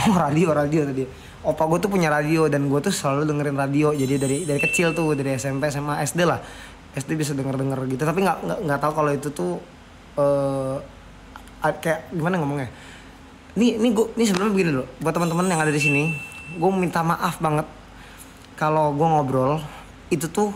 Oh radio tadi. Opa gue tuh punya radio dan gue tuh selalu dengerin radio. Jadi dari kecil tuh, dari SMP, SMA, SD lah. SD bisa denger gitu. Tapi nggak tahu kalau itu tuh kayak gimana ngomongnya. Nih sebelumnya begini dulu. Buat teman-teman yang ada di sini, gue minta maaf banget kalau gue ngobrol itu tuh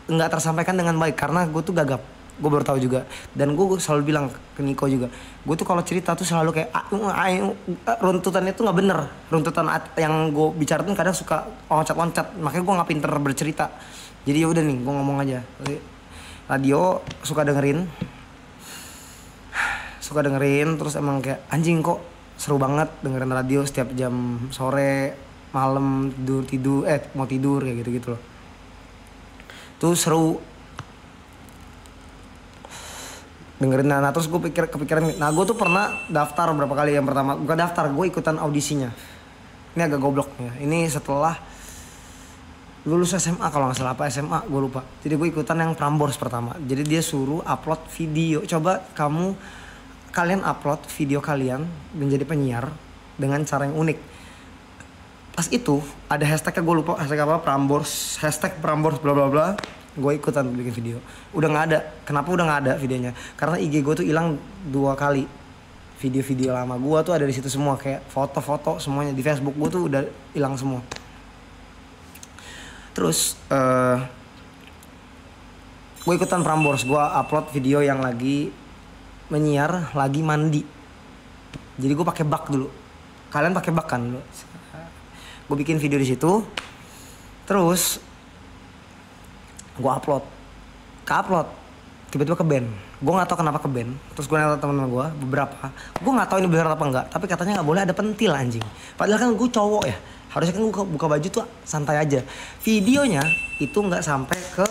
nggak tersampaikan dengan baik karena gue tuh gagap. Gue baru tahu juga, dan gue selalu bilang ke Niko juga, gue tuh kalau cerita tuh selalu kayak runtutannya tuh nggak bener, runtutan yang gue bicara tuh kadang suka loncat-loncat, makanya gue nggak pinter bercerita. Jadi ya udah nih, gue ngomong aja. Radio suka dengerin, terus emang kayak anjing kok seru banget dengerin radio setiap jam sore, malam, mau tidur kayak gitu loh. Tuh seru dengerin. Nah terus gue kepikiran, nah gue tuh pernah daftar berapa kali. Yang pertama bukan daftar, gue ikutan audisinya. Ini agak gobloknya, ini setelah lulus SMA kalau nggak salah, apa SMA gue lupa. Jadi gue ikutan yang Prambors pertama. Jadi dia suruh upload video, coba kalian upload video kalian menjadi penyiar dengan cara yang unik. Pas itu ada hashtagnya, gue lupa hashtag apa, Prambors, hashtag Prambors bla bla bla. Gue ikutan bikin video, udah nggak ada. Kenapa udah nggak ada videonya? Karena IG gue tuh hilang 2 kali. Video-video lama gue tuh ada di situ semua, kayak foto-foto semuanya. Di Facebook gue tuh udah hilang semua. Terus gue ikutan Prambors, gue upload video yang lagi menyiar, lagi mandi. Jadi gue pakai bak dulu. Kalian pakai bak kan dulu? Gue bikin video di situ. Terus gue upload, tiba-tiba ke band. Gue nggak tahu kenapa ke band. Terus gue nanya teman-teman gue beberapa, gue nggak tahu ini benar apa enggak, tapi katanya nggak boleh ada pentil anjing. Padahal kan gue cowok ya, harusnya kan gue buka baju tuh santai aja. Videonya itu nggak sampai ke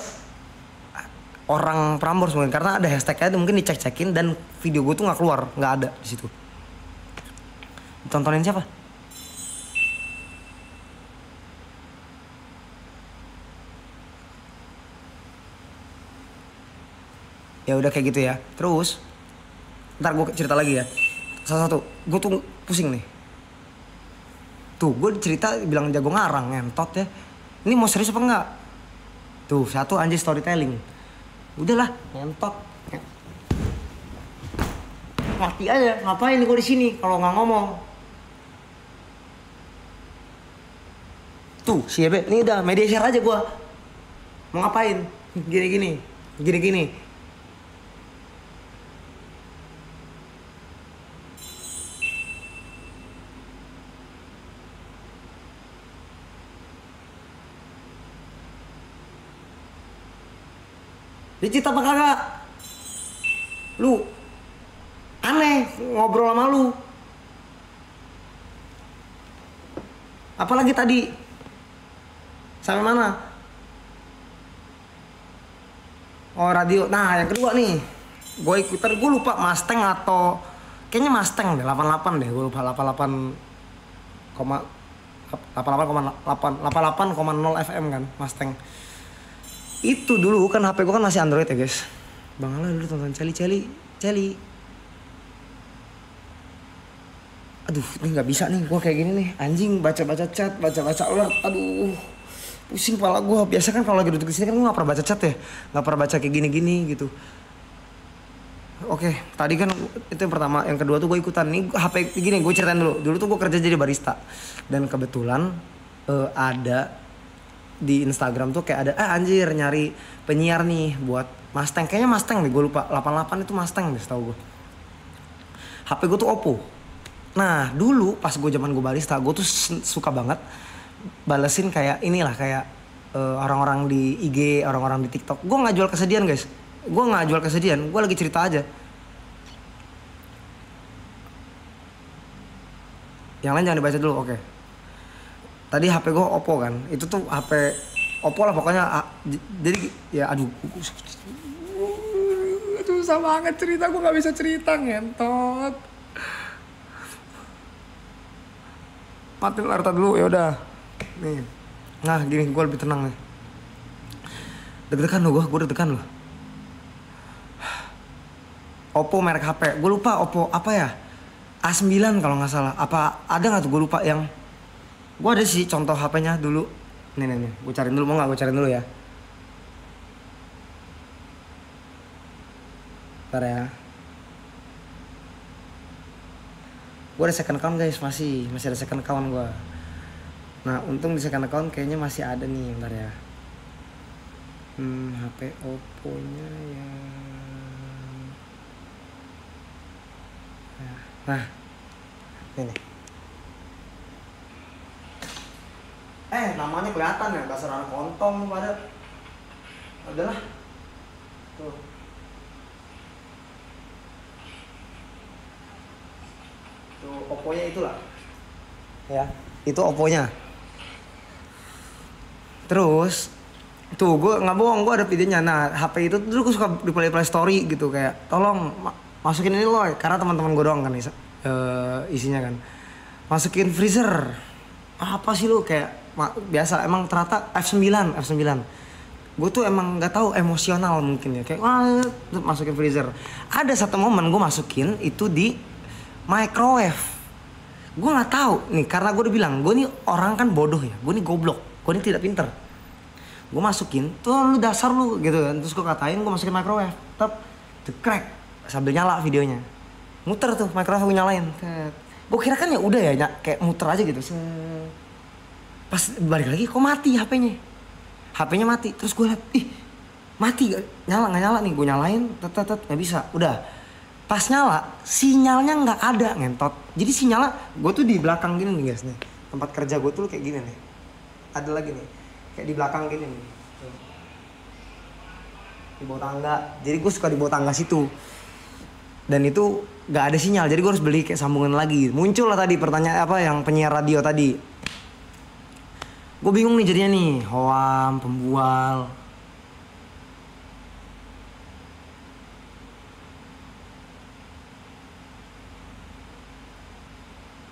orang Prambors mungkin karena ada hashtagnya, mungkin dicek-cekin dan video gue tuh nggak keluar, nggak ada di situ. Tontonin siapa? Ya udah kayak gitu ya. Terus ntar gue cerita lagi ya. Salah satu gue tuh pusing nih. Tuh gue cerita bilang jago ngarang, ngentot ya. Ini mau serius apa enggak? Tuh satu anjir storytelling. Udahlah ngentot. Mati aja, ngapain gue di sini kalau nggak ngomong? Tuh si Ebe, ini udah media share aja gue. Mau ngapain? Gini. Dia cerita apa kagak? Lu aneh ngobrol sama lu. Apalagi tadi? Sampai mana? Oh radio. Nah yang kedua nih, gue ikutan, gue lupa Mustang atau kayaknya Mustang deh, 88 deh, gue lupa 88,0 FM kan Mustang. Itu dulu kan HP gue kan masih Android ya guys. Bang Ala dulu tonton Celi. Aduh ini gak bisa nih gue kayak gini nih. Anjing baca chat, baca alert. Aduh pusing kepala gue. Biasa kan kalau lagi duduk di sini kan gue gak pernah baca chat ya. Gak pernah baca kayak gini gitu. Oke, tadi kan itu yang pertama. Yang kedua tuh gue ikutan. Nih HP gini, gue ceritain dulu. Dulu tuh gue kerja jadi barista. Dan kebetulan ada di Instagram tuh kayak ada anjir nyari penyiar nih buat Mustang. Kayaknya Mustang deh, gue lupa. 88 itu Mustang deh setahu gue. HP gue tuh Oppo. Nah dulu pas gue zaman gue barista, gue tuh suka banget balesin kayak inilah, kayak orang-orang di IG, orang-orang di TikTok. Gue nggak jual kesedihan guys. Gue nggak jual kesedihan, gue lagi cerita aja. Yang lain jangan dibaca dulu, oke. Tadi HP gue Oppo kan, itu tuh HP Oppo lah pokoknya. Jadi ya aduh, itu susah banget cerita, gue nggak bisa cerita ngentot. Matiin layar dulu ya udah. Nih, nah gini gue lebih tenang nih. Deg-degan lo gue deg-degan lo. Oppo merek HP, gue lupa Oppo apa ya? A9 kalau nggak salah. Apa ada nggak tuh, gue lupa. Yang gue ada sih contoh HP-nya dulu. Nih, gue cariin dulu, mau nggak gue cariin dulu ya. Bentar ya. Gue ada second account guys, masih ada second account gue. Nah untung di second account kayaknya masih ada nih, bentar ya. HP Oppo-nya yang nah ini. Namanya kelihatan ya, dasar anak kontong pada. Adalah tuh. Tuh Oppo-nya itulah. Ya, itu Oppo-nya. Terus tuh gue nggak bohong, gue ada videonya. Nah HP itu dulu gue suka di play story gitu, kayak tolong masukin ini loh, karena teman-teman gue doang kan isinya kan, masukin freezer. Apa sih lu, kayak biasa. Emang ternyata F9 gue tuh emang nggak tahu, emosional mungkin ya, kayak masukin freezer. Ada satu momen gue masukin itu di microwave. Gue nggak tahu nih, karena gue udah bilang gue nih orang kan bodoh ya, gue nih goblok, gue nih tidak pinter. Gue masukin tuh, lu dasar lu gitu kan. Terus gue katain, gue masukin microwave, crack sambil nyala videonya, muter tuh microwave, gue nyalain. Gue kira kan ya udah ya, kayak muter aja gitu. Pas balik lagi kok mati HP-nya mati. Terus gue liat, mati gak nyala nih. Gue nyalain, nggak bisa. Udah pas nyala sinyalnya nggak ada, ngentot. Jadi sinyalnya, gue tuh di belakang gini nih guys nih, tempat kerja gue tuh kayak gini nih. Ada lagi nih kayak di belakang gini nih, di bawah tangga. Jadi gue suka di bawah tangga situ, dan itu nggak ada sinyal. Jadi gue harus beli kayak sambungan lagi. Muncul lah tadi pertanyaan apa, yang penyiar radio tadi. Gue bingung nih jadinya nih, hoam, pembual.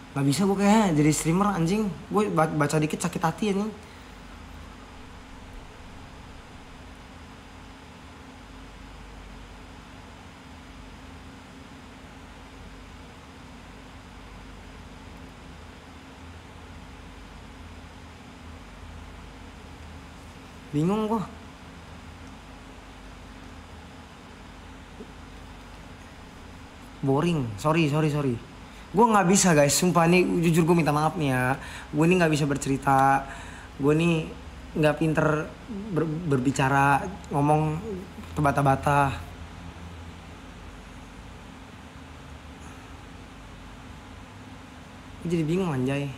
Gak bisa gue kayak jadi streamer anjing. Gue baca dikit sakit hati anjing. Bingung gue. Boring. Sorry. Gue nggak bisa guys, sumpah nih, jujur gue minta maaf nih ya. Gue nih nggak bisa bercerita. Gue nih nggak pinter berbicara, ngomong terbata-bata. Gue jadi bingung anjay.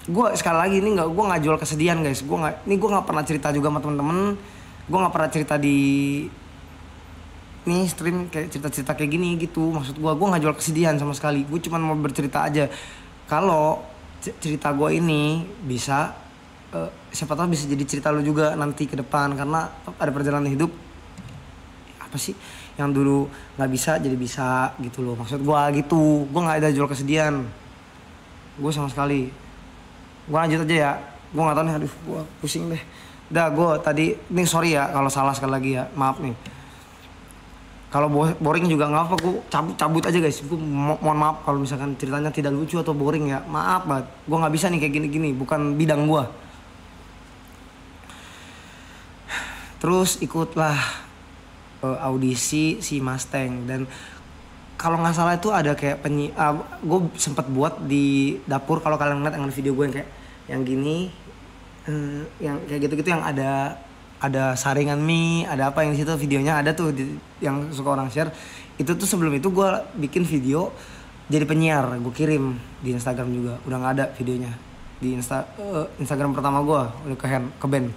Gue sekali lagi ini gue nggak jual kesedihan guys. Gue nggak pernah cerita juga sama temen-temen. Gue nggak pernah cerita di nih stream kayak cerita kayak gini gitu. Maksud gue nggak jual kesedihan sama sekali. Gue cuma mau bercerita aja. Kalau cerita gue ini bisa siapa tahu bisa jadi cerita lu juga nanti ke depan, karena ada perjalanan hidup apa sih yang dulu nggak bisa jadi bisa gitu loh. Maksud gue gitu. Gue nggak ada jual kesedihan. Gue sama sekali. Gue lanjut aja ya. Gue gak tau nih, aduh gue pusing deh. Udah gue tadi, nih sorry ya kalau salah sekali lagi ya, maaf nih. Kalau boring juga gak apa, gue cabut aja guys. Gue mohon maaf kalau misalkan ceritanya tidak lucu atau boring ya, maaf banget. Gue gak bisa nih kayak gini-gini, bukan bidang gue. Terus ikutlah audisi si Mustang. Dan kalau nggak salah itu ada kayak gue sempet buat di dapur. Kalau kalian ngeliat yang video gue yang kayak yang gini, yang kayak gitu-gitu, yang ada saringan mie, ada apa yang di situ videonya ada tuh yang suka orang share. Itu tuh sebelum itu gue bikin video jadi penyiar, gue kirim di Instagram juga. Udah nggak ada videonya di Instagram pertama gue, udah ke band.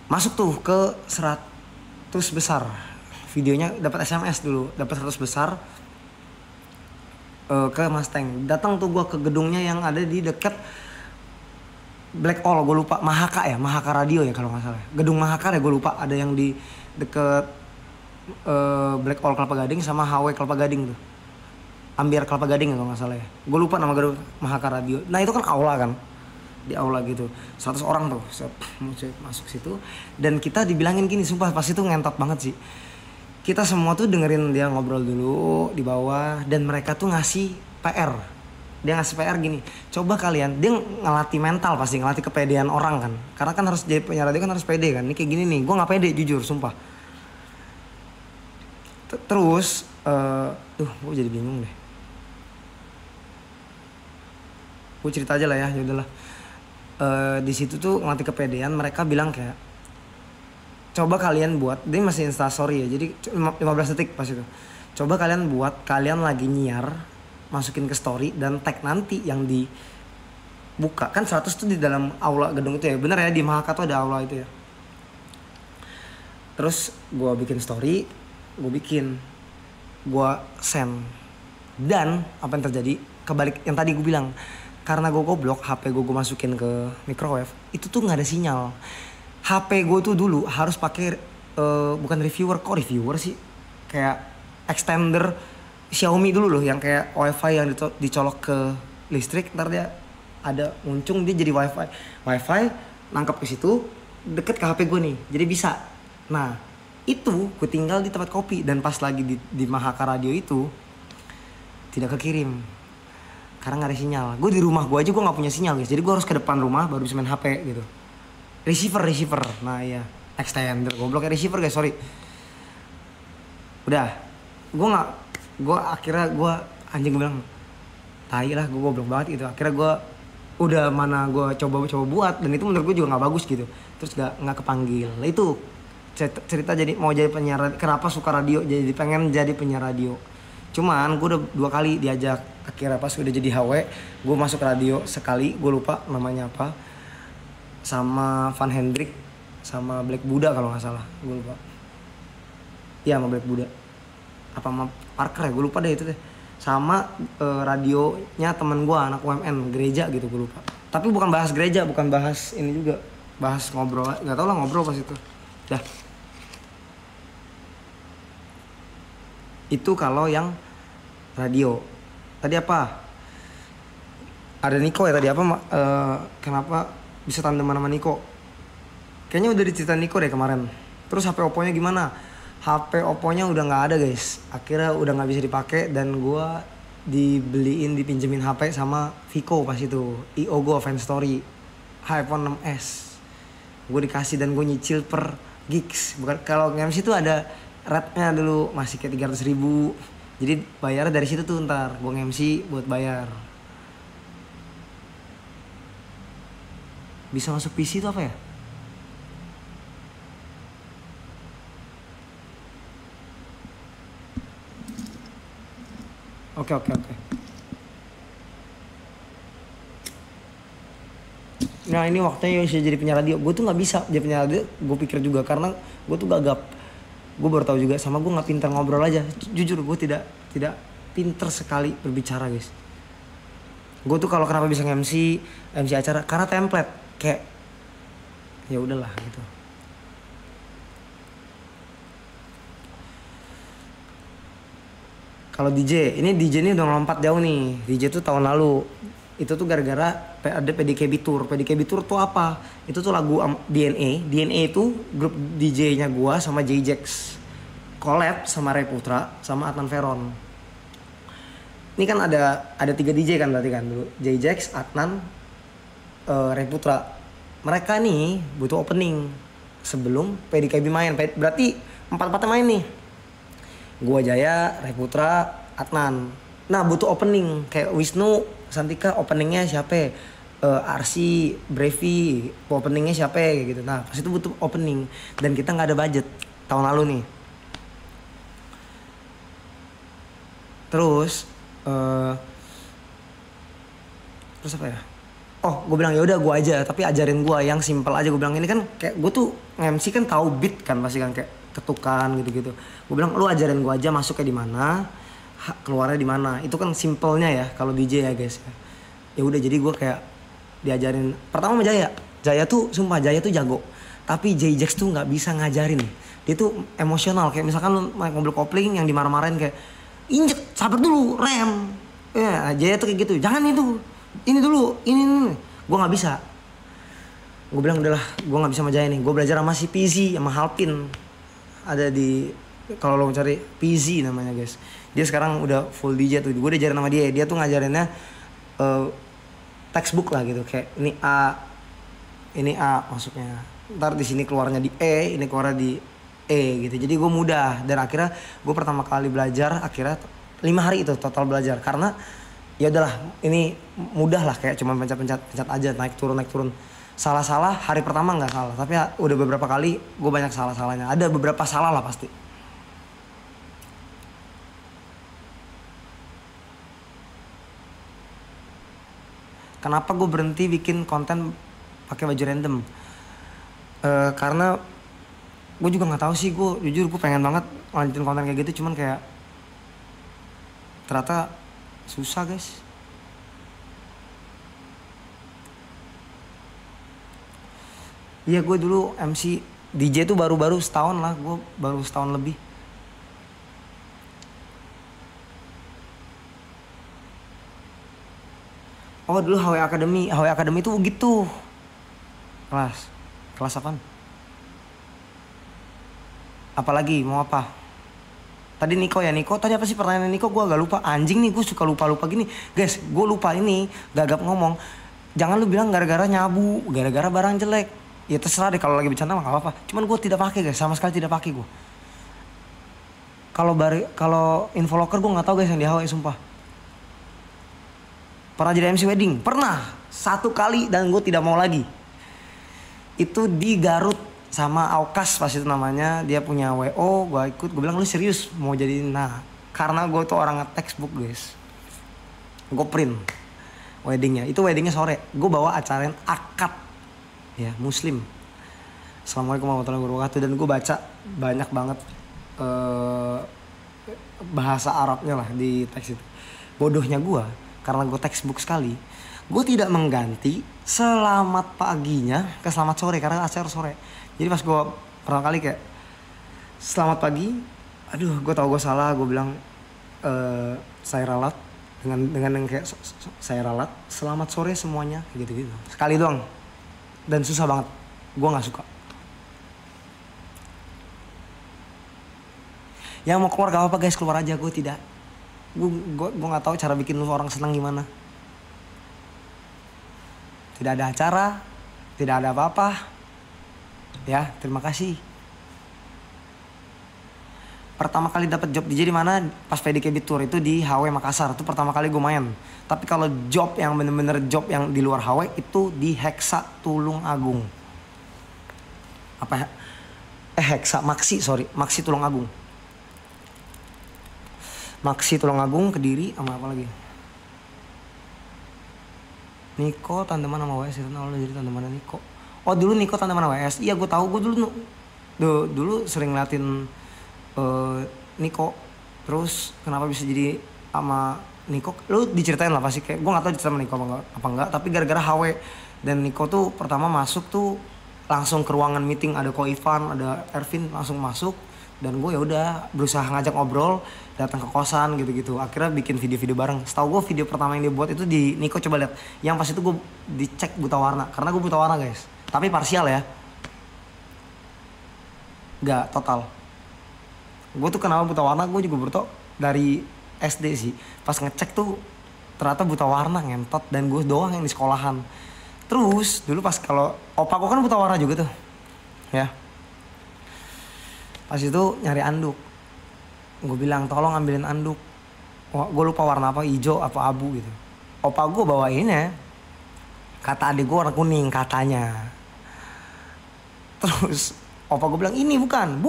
Masuk tuh ke 100 besar. Videonya dapat SMS dulu, dapat 100 besar ke Mustang. Datang tuh gue ke gedungnya yang ada di dekat Black All, gue lupa, Mahaka Radio ya kalau nggak salah. Gedung Mahaka ya, gue lupa, ada yang di deket Black All Kelapa Gading sama HW Kelapa Gading tuh. Ambiar Kelapa Gading ya kalau nggak salah ya. Gue lupa nama gedung Mahaka Radio. Nah itu kan aula kan. di aula gitu, 100 orang tuh masuk situ, dan kita dibilangin gini, sumpah pas itu ngentot banget sih. Kita semua tuh dengerin dia ngobrol dulu di bawah, dan mereka tuh ngasih PR. Dia ngasih PR gini, coba kalian, dia ngelatih mental, pasti ngelatih kepedean orang kan, karena kan harus jadi penyiar radio kan harus pede kan. Ini kayak gini nih, gue nggak pede jujur sumpah. Terus gue jadi bingung deh. Gue cerita aja lah ya, yaudahlah. Di situ tuh ngelatih kepedean, mereka bilang kayak, coba kalian buat, dia masih instastory ya, jadi 15 detik pas itu. Coba kalian buat, kalian lagi nyiar, masukin ke story dan tag nanti yang dibuka. Kan 100 tuh di dalam aula gedung itu ya, bener ya, di Mahaka tuh ada aula itu ya. Terus gue bikin story, gue send. Dan apa yang terjadi, kebalik yang tadi gue bilang, karena gue goblok, HP gue masukin ke microwave, itu tuh nggak ada sinyal. HP gue tuh dulu harus pakai bukan reviewer, kok reviewer sih, kayak extender Xiaomi dulu loh, yang kayak wifi yang dicolok ke listrik, ntar dia ada muncung, dia jadi wifi nangkap ke situ, deket ke HP gue nih, jadi bisa. Nah itu gue tinggal di tempat kopi, dan pas lagi di Mahaka Radio itu tidak kekirim karena nggak ada sinyal. Gue di rumah gue aja gue nggak punya sinyal guys, jadi gue harus ke depan rumah baru bisa main HP gitu. Receiver, nah iya, extender, goblok ya, receiver guys, sorry. Udah, gue akhirnya anjing, gue bilang, tai lah, gue goblok banget gitu. Akhirnya gue udah mana gue coba buat, dan itu menurut gue juga nggak bagus gitu. Terus nggak kepanggil. Nah, itu cerita jadi mau jadi penyiar, kenapa suka radio, jadi pengen jadi penyiar radio. Cuman gue udah 2 kali diajak, akhirnya pas udah jadi HW, gue masuk radio sekali, gue lupa namanya apa, sama Van Hendrik, sama Black Buddha kalau nggak salah, gue lupa. Iya sama Black Buddha, apa sama Parker ya, gue lupa deh itu deh. Sama radionya temen gue, anak UMN gereja gitu, gue lupa. Tapi bukan bahas gereja, bukan bahas ini juga, bahas ngobrol, nggak tau lah ngobrol pas itu. Dah. Itu kalau yang radio. Tadi apa? Ada Niko ya tadi, apa kenapa bisa tandeman sama Niko? Kayaknya udah diceritain Niko deh kemarin. Terus HP Oppo-nya gimana? HP Oppo-nya udah nggak ada guys. Akhirnya udah nggak bisa dipakai, dan gue dipinjemin HP sama Viko pas itu. IO gue fan story iPhone 6s. Gue dikasih dan gue nyicil per gigs. Bukan, kalau MC itu ada rate-nya dulu masih kayak 300.000. Jadi bayar dari situ tuh, ntar gue MC buat bayar. Bisa masuk PC itu apa ya? Oke. Nah ini waktunya bisa jadi penyiar radio. Gue tuh nggak bisa jadi penyiar radio. Gue pikir juga karena gue tuh gagap. Gue baru tahu juga, sama gue nggak pintar ngobrol aja. Jujur gue tidak pintar sekali berbicara guys. Gue tuh kalau kenapa bisa MC acara karena template, kayak ya udahlah gitu. Kalau DJ ini udah lompat jauh nih. DJ tuh tahun lalu. Itu tuh gara-gara ada PDKB Tour. PDKB Tour tuh apa? Itu tuh lagu DNA. DNA itu grup DJ-nya gua sama J-Jax. Collab sama Ray Putra sama Adnan Veron. Ini kan ada 3 DJ kan berarti kan dulu. J-Jax, Adnan, Ray Putra. Mereka nih butuh opening sebelum PDKB main. Berarti 4-4 main nih. Gua Jaya, Ray Putra, Adnan. Nah butuh opening kayak Wisnu, Santika openingnya siapa? Arsi, Brevi openingnya siapa gitu. Nah pas itu butuh opening dan kita nggak ada budget tahun lalu nih. Terus apa ya? Oh gue bilang ya udah gue aja, tapi ajarin gue yang simple aja. Gue bilang ini kan kayak gue tuh MC kan tahu beat kan pasti kan, kayak ketukan gitu-gitu. Gue bilang lu ajarin gue aja masuknya di mana, keluarnya di mana. Itu kan simpelnya ya kalau DJ ya guys. Ya udah jadi gue kayak diajarin pertama sama Jaya tuh sumpah Jaya tuh jago, tapi J-Jax tuh nggak bisa ngajarin. Dia tuh emosional, kayak misalkan lu naik mobil kopling yang dimarah-marahin kayak injek, sabar dulu, rem. Ya Jaya tuh kayak gitu, jangan itu, ini dulu, ini. Gue nggak bisa, Gue bilang udahlah, gue nggak bisa sama Jaya nih. Gue belajar sama si PZ sama Halpin. Ada di, kalau lo mau cari PZ namanya guys. Dia sekarang udah full DJ tuh. Gue udah ajarin sama dia. Dia tuh ngajarinnya textbook lah gitu. Kayak ini A maksudnya. Ntar di sini keluarnya di E, ini keluarnya di E gitu. Jadi gue mudah. Dan akhirnya gue pertama kali belajar akhirnya 5 hari itu total belajar. Karena ya udahlah, ini mudah lah, kayak cuma pencet aja, naik turun. Salah-salah hari pertama nggak salah, tapi udah beberapa kali gue banyak salah-salahnya. Ada beberapa salah lah pasti. Kenapa gue berhenti bikin konten pakai baju random? Karena gue juga nggak tahu sih. Gue jujur gue pengen banget lanjutin konten kayak gitu, cuman kayak ternyata susah guys. Iya, gue dulu MC DJ tuh baru setahun lah, gue baru setahun lebih. Oh dulu HW Academy tuh gitu. Kelas apaan? Apalagi mau apa? Tadi Niko tadi apa sih pertanyaan Niko? Gue agak lupa. Anjing nih, gue suka lupa gini. Guys, gue lupa ini, gagap ngomong. Jangan lu bilang gara-gara nyabu, gara-gara barang jelek. Ya terserah deh, kalau lagi bercanda mah gak apa-apa. Cuman gue tidak pakai guys, sama sekali tidak pakai gue. Kalau Infolocker gue nggak tahu guys yang di HW, sumpah. Pernah jadi MC wedding? Pernah. 1 kali dan gue tidak mau lagi. Itu di Garut sama Aukas pas itu namanya. Dia punya WO, gue ikut. Gue bilang lu serius mau jadi? Nah, karena gue tuh orang textbook guys. Gue print weddingnya. Itu weddingnya sore. Gue bawa acara akad ya Muslim. Assalamualaikum warahmatullahi wabarakatuh. Dan gue baca banyak banget bahasa Arabnya lah di teks itu. Bodohnya gue, karena gue textbook sekali, gue tidak mengganti selamat paginya ke selamat sore karena acara sore. Jadi pas gue pertama kali kayak selamat pagi, aduh gue tau gue salah, gue bilang saya ralat dengan yang kayak saya ralat, selamat sore semuanya gitu sekali doang. Dan susah banget, gue nggak suka. Yang mau keluar gak apa-apa guys, keluar aja. Gue tidak, gue nggak tahu cara bikin lu orang senang gimana. Tidak ada acara, tidak ada apa-apa. Ya, terima kasih. Pertama kali dapat job DJ di mana? Pas PDK Beat Tour itu di HW Makassar. Itu pertama kali gue main. Tapi kalau job yang bener-bener job yang di luar HW itu di Hexa Tulung Agung. Apa? Hexa Maxi Tulung Agung. Maxi Tulung Agung, Kediri, sama apa lagi? Niko tandeman sama WS itu, jadi tandeman Niko. Oh dulu Niko tandeman sama WS. Iya gue tahu, gue dulu sering ngeliatin Niko. Terus kenapa bisa jadi sama Niko? Lu diceritain lah pasti, kayak gue nggak tahu cerita sama Niko apa enggak. Tapi gara-gara HW dan Niko tuh pertama masuk tuh langsung ke ruangan meeting, ada Ko Ivan, ada Ervin, langsung masuk. Dan gue ya udah berusaha ngajak ngobrol, datang ke kosan gitu-gitu. Akhirnya bikin video-video bareng. Setahu gue video pertama yang dia buat itu di Niko, coba lihat. Yang pas itu gue dicek buta warna, karena gue buta warna guys. Tapi parsial ya, gak total. Gue tuh kenapa buta warna, gue juga buta dari SD sih. Pas ngecek tuh ternyata buta warna ngentot, dan gue doang yang di sekolahan. Terus dulu pas kalau opa gue kan buta warna juga tuh, ya. Pas itu nyari anduk, gue bilang tolong ambilin anduk. Gue lupa warna apa, hijau apa abu gitu. Opa gue bawainnya, kata adik gue warna kuning katanya. Terus opa gue bilang ini bukan,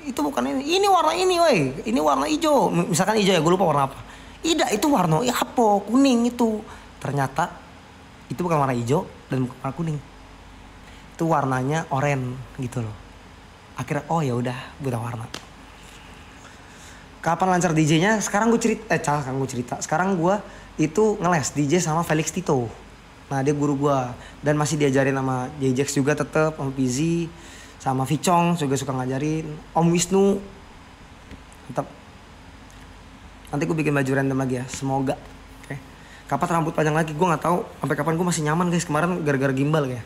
itu bukan ini warna ini, woi, ini warna hijau. Misalkan hijau ya, gue lupa warna apa. Ida itu warna apa, kuning itu. Ternyata itu bukan warna hijau dan bukan warna kuning. Itu warnanya oranye gitu loh. Akhirnya oh ya udah buta warna. Kapan lancar DJ-nya? Sekarang gue cerita. Sekarang gue itu ngeles DJ sama Felix Tito. Nah dia guru gue, dan masih diajarin sama J-Jax juga tetep, sama Pizzy, sama Vicong juga suka ngajarin, Om Wisnu tetap. Nanti gue bikin baju random lagi ya, semoga. Oke. Kapan rambut panjang lagi? Gue nggak tahu sampai kapan gue masih nyaman guys. Kemarin gara-gara gimbal ya.